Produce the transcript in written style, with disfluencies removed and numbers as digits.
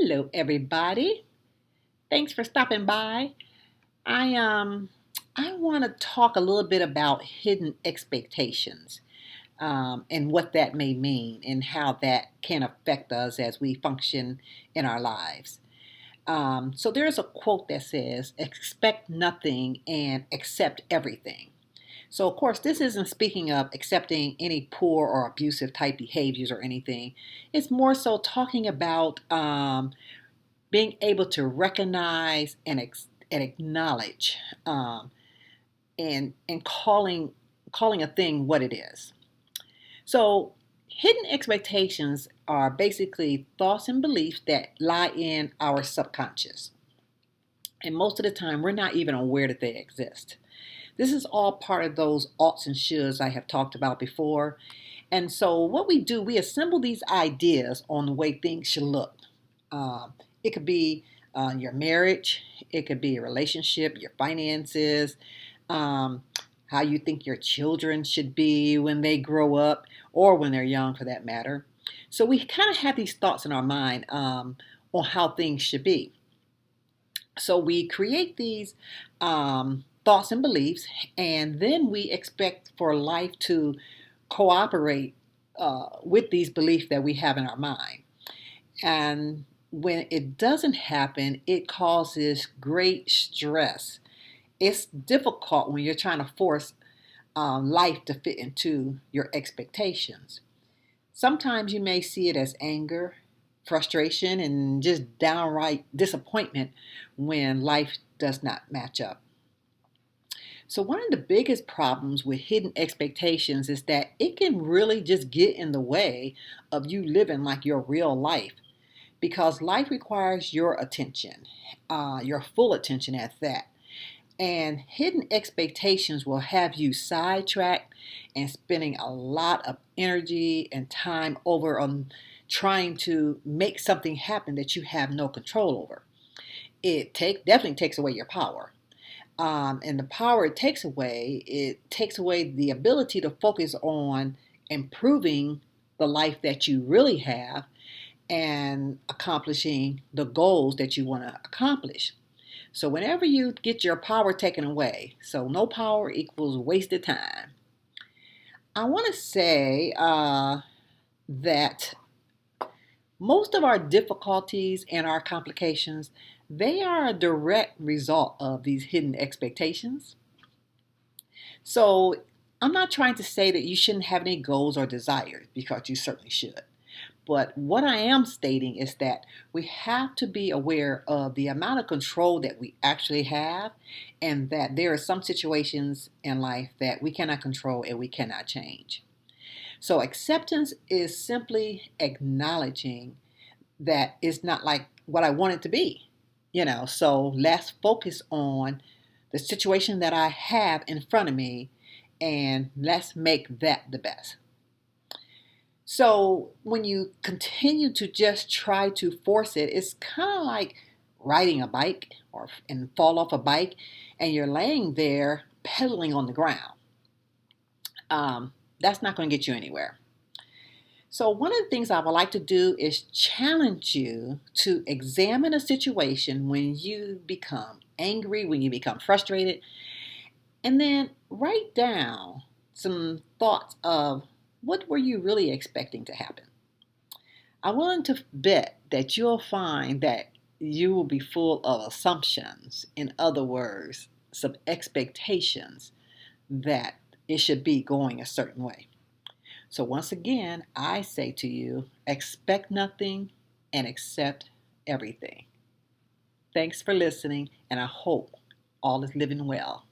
Hello, everybody. Thanks for stopping by. I want to talk a little bit about hidden expectations and what that may mean and how that can affect us as we function in our lives. So there's a quote that says, "Expect nothing and accept everything." So, of course, this isn't speaking of accepting any poor or abusive type behaviors or anything. It's more so talking about being able to recognize and acknowledge and calling a thing what it is. So hidden expectations are basically thoughts and beliefs that lie in our subconscious. And most of the time, we're not even aware that they exist. This is all part of those oughts and shoulds I have talked about before. And so, what we do, we assemble these ideas on the way things should look. It could be your marriage, it could be a relationship, your finances, um, how you think your children should be when they grow up or when they're young for that matter. So we kind of have these thoughts in our mind on how things should be. So we create these thoughts and beliefs, and then we expect for life to cooperate with these beliefs that we have in our mind. And when it doesn't happen, it causes great stress. It's difficult when you're trying to force life to fit into your expectations. Sometimes you may see it as anger, frustration, and just downright disappointment when life does not match up. So, one of the biggest problems with hidden expectations is that it can really just get in the way of you living like your real life because life requires your attention, your full attention at that. And hidden expectations will have you sidetracked and spending a lot of energy and time over on trying to make something happen that you have no control over. Definitely takes away your power. And the power it takes away the ability to focus on improving the life that you really have and accomplishing the goals that you want to accomplish. So whenever you get your power taken away, so no power equals wasted time. I want to say that most of our difficulties and our complications, they are a direct result of these hidden expectations. So I'm not trying to say that you shouldn't have any goals or desires because you certainly should. But what I am stating is that we have to be aware of the amount of control that we actually have, and that there are some situations in life that we cannot control and we cannot change. So, acceptance is simply acknowledging that it's not like what I want it to be. So let's focus on the situation that I have in front of me and let's make that the best. So when you continue to just try to force it, it's kind of like riding a bike and fall off a bike and you're laying there pedaling on the ground. That's not going to get you anywhere. So one of the things I would like to do is challenge you to examine a situation when you become angry, when you become frustrated, and then write down some thoughts of what were you really expecting to happen. I'm willing to bet that you'll find that you will be full of assumptions. In other words, some expectations that it should be going a certain way. So once again, I say to you, expect nothing and accept everything. Thanks for listening, and I hope all is living well.